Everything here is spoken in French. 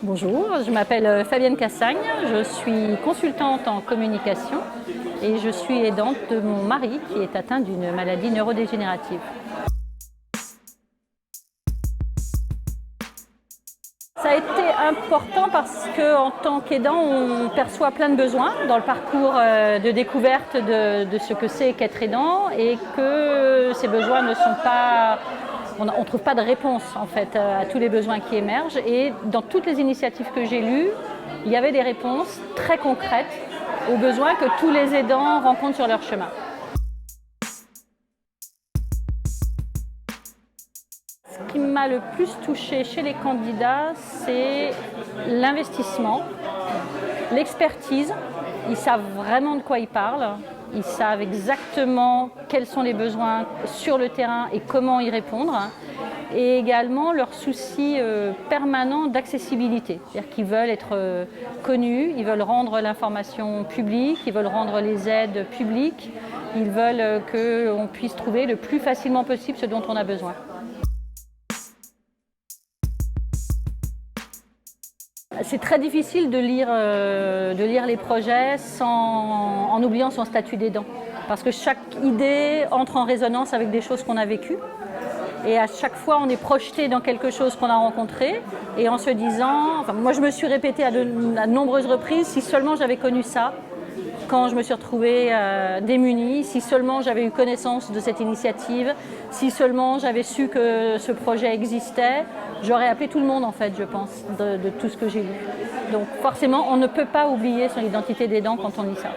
Bonjour, je m'appelle Fabienne Cassagne, je suis consultante en communication et je suis aidante de mon mari qui est atteint d'une maladie neurodégénérative. Ça a été important parce qu'en tant qu'aidant, on perçoit plein de besoins dans le parcours de découverte de ce que c'est qu'être aidant et que ces besoins ne sont pas... On ne trouve pas de réponse en fait à tous les besoins qui émergent et dans toutes les initiatives que j'ai lues, il y avait des réponses très concrètes aux besoins que tous les aidants rencontrent sur leur chemin. Ce qui m'a le plus touchée chez les candidats, c'est l'investissement, l'expertise. Ils savent vraiment de quoi ils parlent, ils savent exactement quels sont les besoins sur le terrain et comment y répondre. Et également leur souci permanent d'accessibilité. C'est-à-dire qu'ils veulent être connus, ils veulent rendre l'information publique, ils veulent rendre les aides publiques, ils veulent qu'on puisse trouver le plus facilement possible ce dont on a besoin. C'est très difficile de lire les projets en oubliant son statut d'aidant. Parce que chaque idée entre en résonance avec des choses qu'on a vécues. Et à chaque fois, on est projeté dans quelque chose qu'on a rencontré. Et en se disant, enfin, moi je me suis répétée à de nombreuses reprises, si seulement j'avais connu ça, quand je me suis retrouvée démunie, si seulement j'avais eu connaissance de cette initiative, si seulement j'avais su que ce projet existait, j'aurais appelé tout le monde en fait, je pense, de tout ce que j'ai lu. Donc forcément, on ne peut pas oublier son identité d'aidant quand on lit ça.